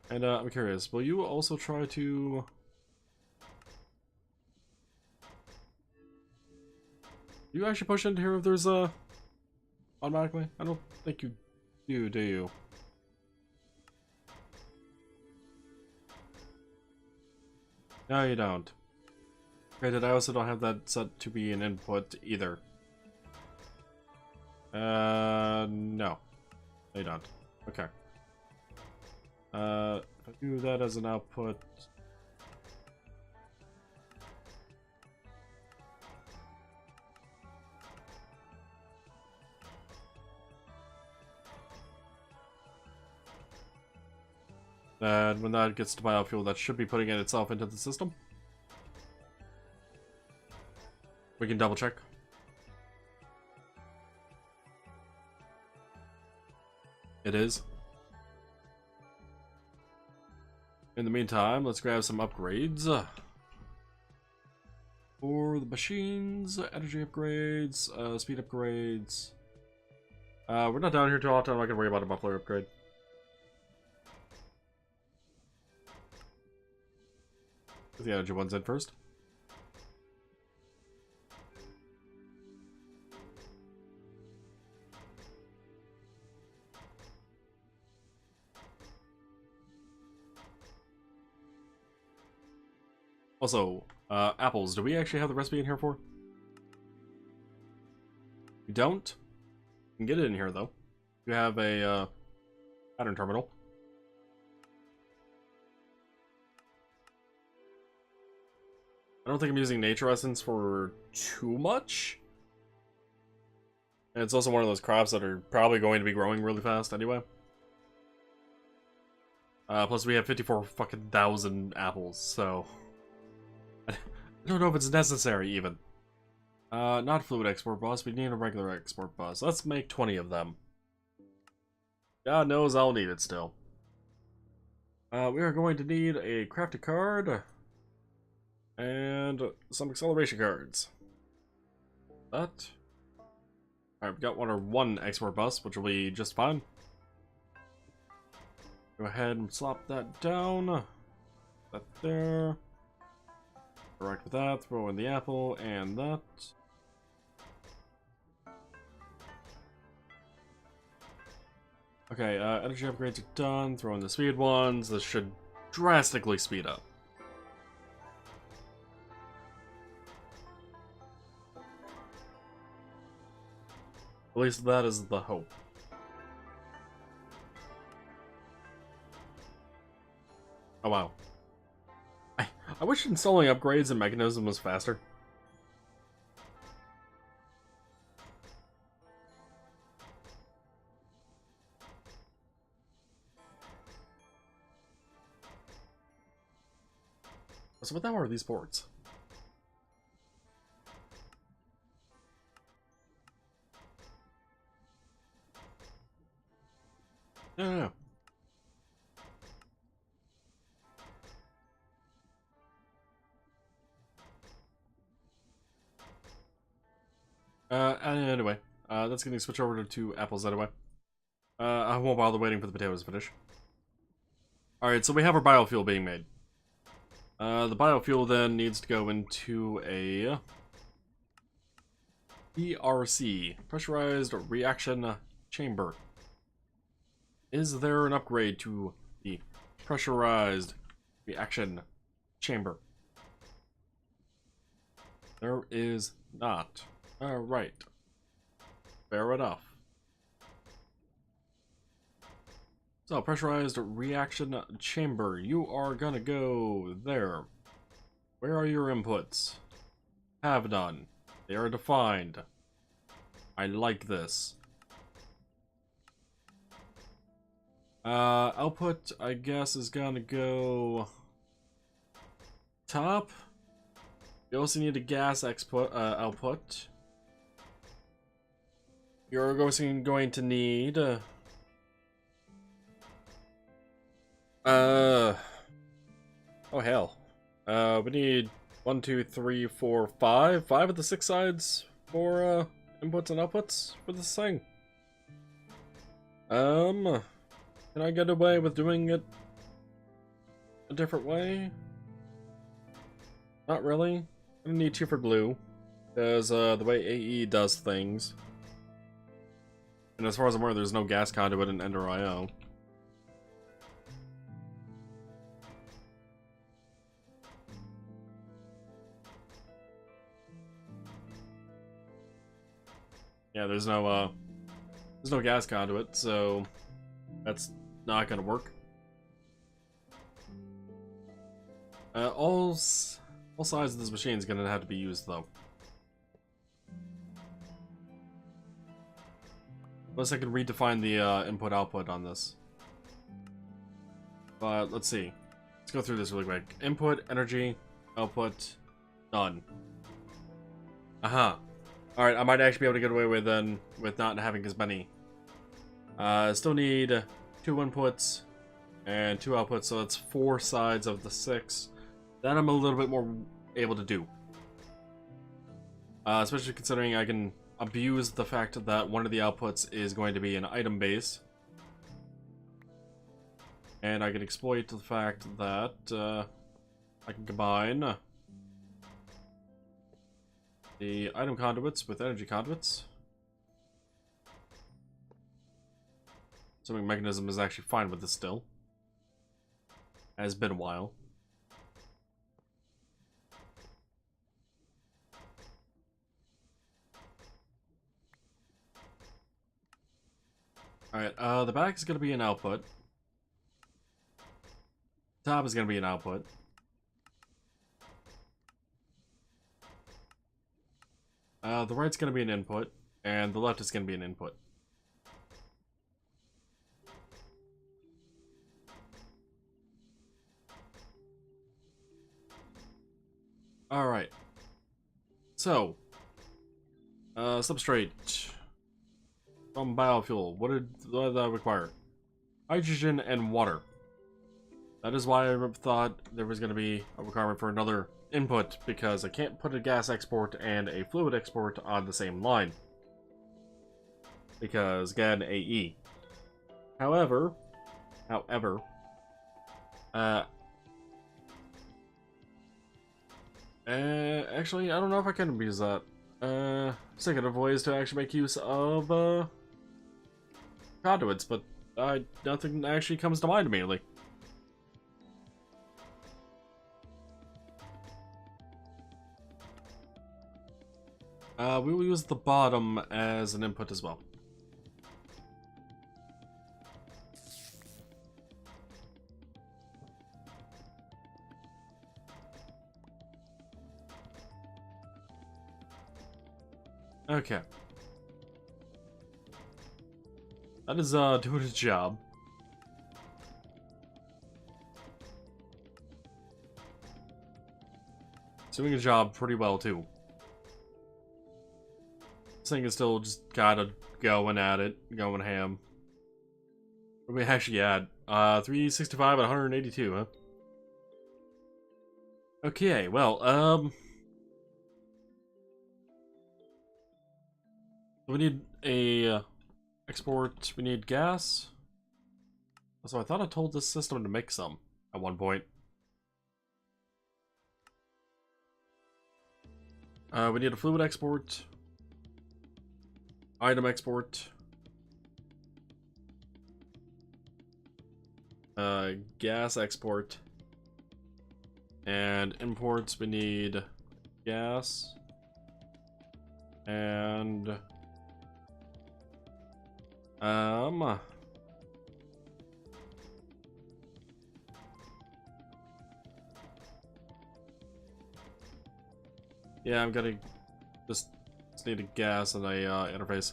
And I'm curious, will you also try to... Do you actually push into here if there's a... automatically? I don't think you do you? No, you don't. Granted, I also don't have that set to be an input either. No. They don't. Okay. If I do that as an output... And when that gets to biofuel, that should be putting it itself into the system. We can double check. It is. In the meantime, let's grab some upgrades. For the machines, energy upgrades, speed upgrades. We're not down here too often, I'm not gonna worry about a muffler upgrade. Get the energy ones in first. Also, apples, do we actually have the recipe in here for? We don't? You can get it in here, though. You have a, pattern terminal. I don't think I'm using nature essence for too much. And it's also one of those crops that are probably going to be growing really fast anyway. Plus we have 54 fucking thousand apples, so... I don't know if it's necessary, even. Not fluid export bus, we need a regular export bus. Let's make 20 of them. God knows I'll need it still. We are going to need a crafted card. And some acceleration cards. That. Alright, we got one export bus, which will be just fine. Go ahead and slop that down. That there. Correct with that, throw in the apple and that. Okay, energy upgrades are done. Throw in the speed ones. This should drastically speed up. At least that is the hope. Oh wow. I wish installing upgrades in Mekanism was faster. So what the hell are these ports? No. Anyway, that's gonna switch over to apples anyway. I won't bother waiting for the potatoes to finish. Alright, so we have our biofuel being made. The biofuel then needs to go into a PRC, pressurized reaction chamber. Is there an upgrade to the pressurized reaction chamber? There is not. Alright. Fair enough. So, pressurized reaction chamber. You are gonna go there. Where are your inputs? Have none. They are defined. I like this. Output, I guess, is gonna go top. You also need a gas output. You're going to need oh hell. We need 1, 2, 3, 4, 5. 5 of the 6 sides for inputs and outputs for this thing. Can I get away with doing it a different way? Not really. I don't need 2 for glue, because the way AE does things. And as far as I'm aware, there's no gas conduit in Ender IO. Yeah, there's no gas conduit, so that's not gonna work. All sides of this machine is gonna have to be used, though. Unless I can redefine the input-output on this. But let's see. Let's go through this really quick. Input, energy, output, done. Alright, I might actually be able to get away with not having as many. Still need 2 inputs and 2 outputs, so that's 4 sides of the 6. That I'm a little bit more able to do. Especially considering I can abuse the fact that one of the outputs is going to be an item base. And I can exploit the fact that I can combine the item conduits with energy conduits. Assuming Mekanism is actually fine with this still. Has been a while. Alright, the back is going to be an output. Top is going to be an output. The right's going to be an input, and the left is going to be an input. Alright. So, substrate from biofuel. What did that require? Hydrogen and water. That is why I thought there was going to be a requirement for another input, because I can't put a gas export and a fluid export on the same line. Because, again, AE. However, actually, I don't know if I can abuse that. Thinking of ways to actually make use of, conduits, but nothing actually comes to mind immediately. We will use the bottom as an input as well. Okay. That is, doing its job. It's doing a job pretty well, too. This thing is still just kinda going at it, going ham. What do we actually add? 365 and 182, huh? Okay, well, we need a export, we need gas. So I thought I told this system to make some at one point. We need a fluid export, item export, gas export, and imports. We need gas and yeah, I'm gonna just need a gas and a interface.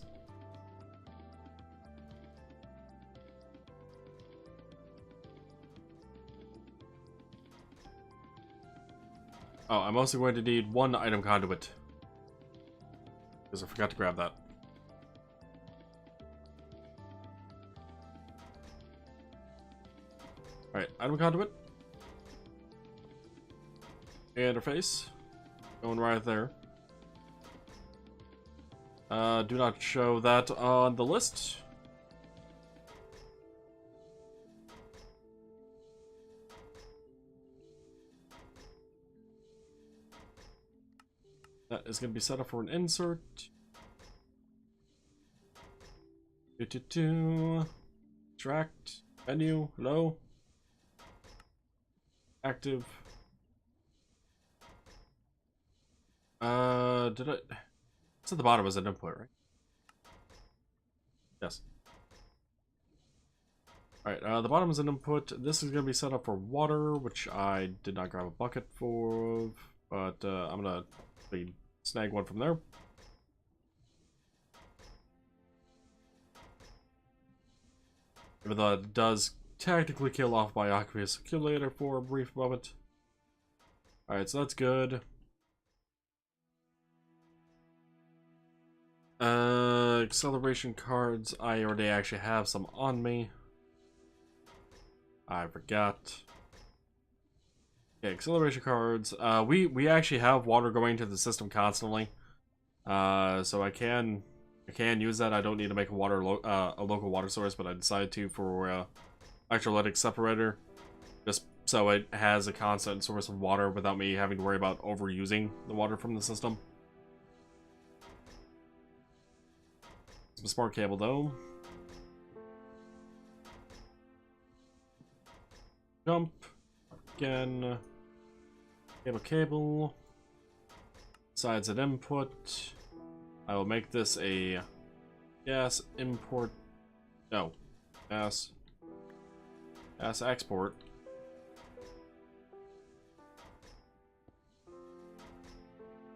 Oh, I'm also going to need 1 item conduit, because I forgot to grab that. Alright, item conduit. Interface. Going right there. Do not show that on the list. That is going to be set up for an insert. Extract. Menu. Hello. Active. Did I... It's at the bottom as an input, right? Yes. Alright, the bottom is an input. This is going to be set up for water, which I did not grab a bucket for, but I'm going to snag one from there. Even though it does technically kill off my aqueous accumulator for a brief moment. Alright, so that's good. Acceleration cards, I already actually have some on me. I forgot. Okay, acceleration cards. We actually have water going to the system constantly. So I can use that. I don't need to make a local water source, but I decided to for electrolytic separator, just so it has a constant source of water without me having to worry about overusing the water from the system. Some smart cable though. Jump again. Cable. Besides an input, I will make this a gas import. No, gas export.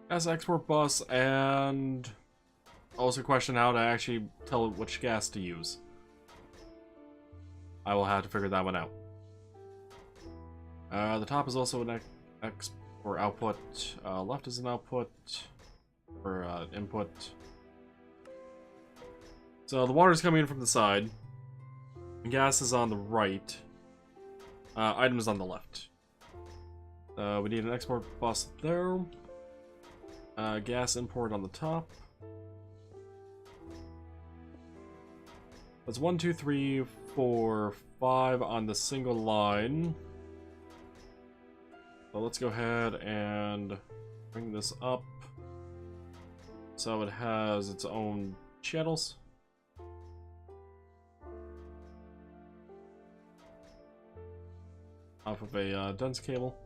Gas export bus, and also question how to actually tell it which gas to use. I will have to figure that one out. The top is also an or output. Left is an output or input. So the water is coming in from the side. Gas is on the right. Items on the left. We need an export bus there. Gas import on the top. That's 1, 2, 3, 4, 5 on the single line. So let's go ahead and bring this up so it has its own channels. Off of a dense cable.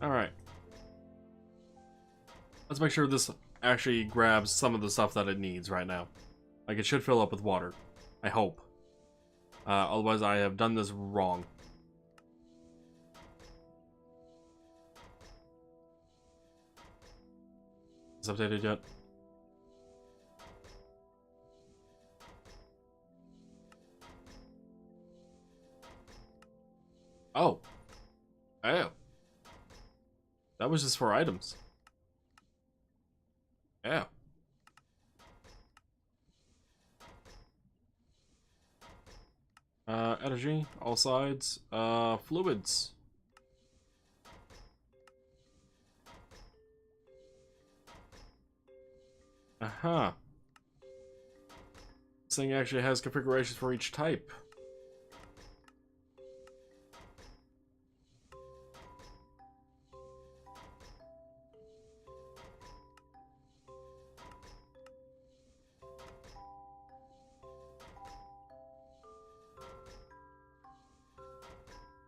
Alright. Let's make sure this actually grabs some of the stuff that it needs right now. Like, it should fill up with water. I hope. Otherwise, I have done this wrong. Is it updated yet? Oh. Oh. That was just for items. Yeah. Energy, all sides. Fluids. This thing actually has configurations for each type.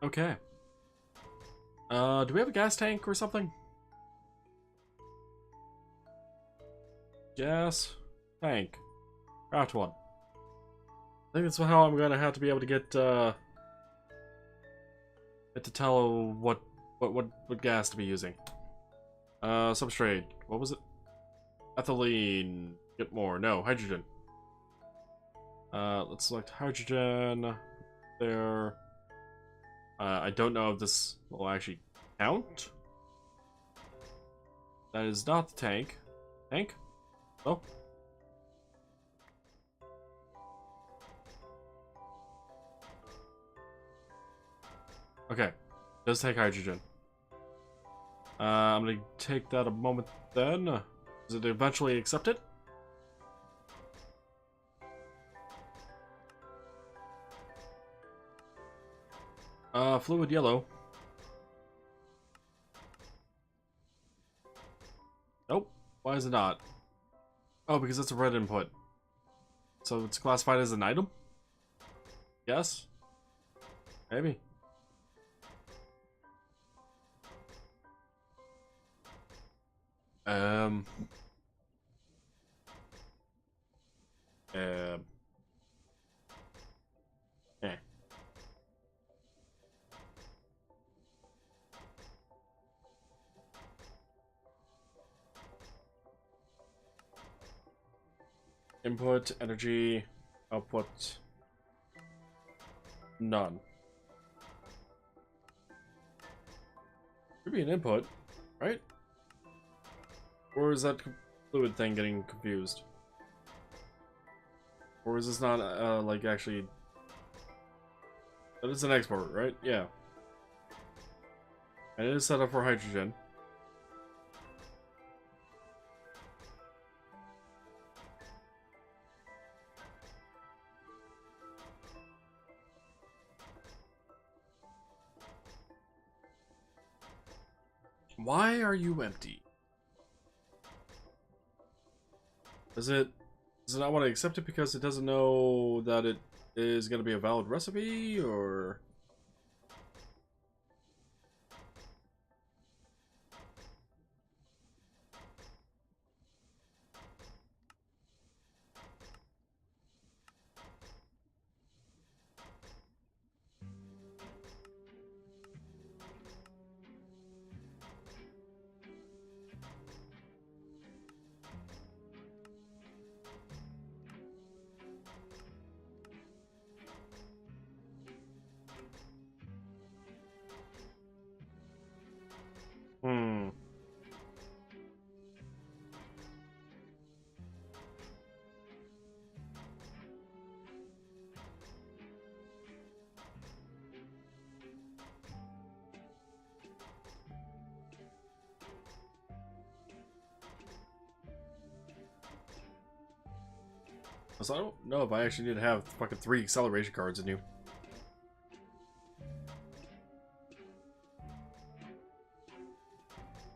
Okay. Do we have a gas tank or something? Gas tank. Craft one. I think that's how I'm gonna have to be able to get to tell what gas to be using. Substrate. What was it? Ethylene. Get more. No, hydrogen. Let's select hydrogen. There. I don't know if this will actually count. That is not the tank. Tank? Oh. Okay. Does take hydrogen. I'm gonna take that a moment then. Does it eventually accept it? Fluid yellow. Nope. Why is it not? Oh, because it's a red input. So it's classified as an item? Yes? Maybe. Um. Eh. Input, energy, output, none. Could be an input, right? Or is that fluid thing getting confused? Or is this not, like, actually... That is an export, right? Yeah. And it is set up for hydrogen. Why are you empty? Does it not want to accept it because it doesn't know that it is going to be a valid recipe, or... Hmm. So I don't know if I actually need to have fucking 3 acceleration cards in you.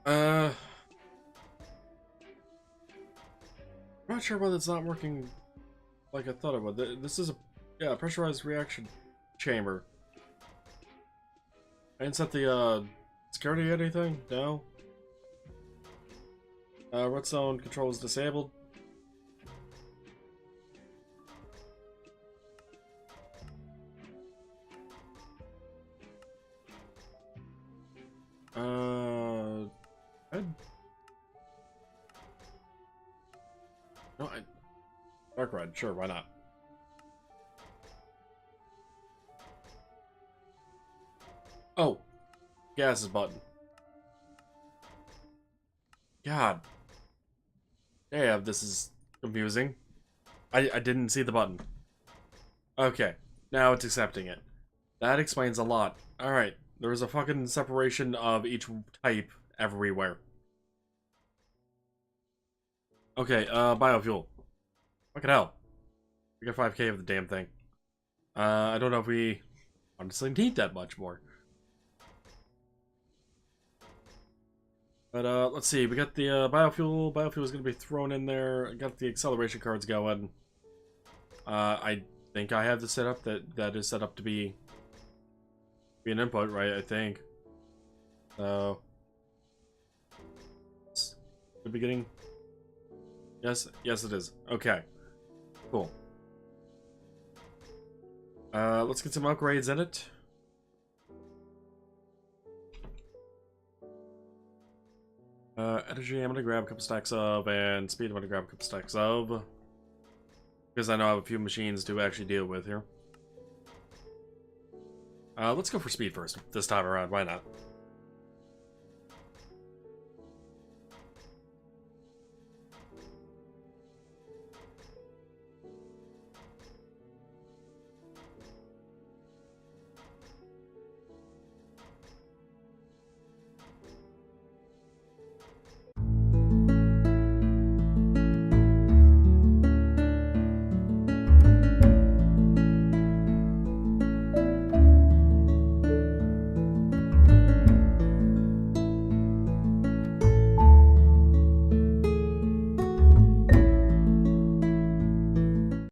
I'm not sure whether it's not working like I thought it would. This is a, yeah, pressurized reaction chamber. I didn't set the, security or anything? No? Redstone control is disabled. No, dark red, sure, why not? Oh, gases button. God. Damn, this is confusing. I didn't see the button. Okay, now it's accepting it. That explains a lot. Alright, there's a fucking separation of each type everywhere. Okay, biofuel. Fucking hell. We got 5k of the damn thing. I don't know if we honestly need that much more. But, let's see. We got the, biofuel. Biofuel is going to be thrown in there. I got the acceleration cards going. I think I have the setup that is set up to be an input, right? I think. So... the beginning. Yes, yes it is. Okay. Cool. Let's get some upgrades in it. Energy I'm gonna grab a couple stacks of, and speed I'm gonna grab a couple stacks of. Because I know I have a few machines to actually deal with here. Let's go for speed first, this time around, why not?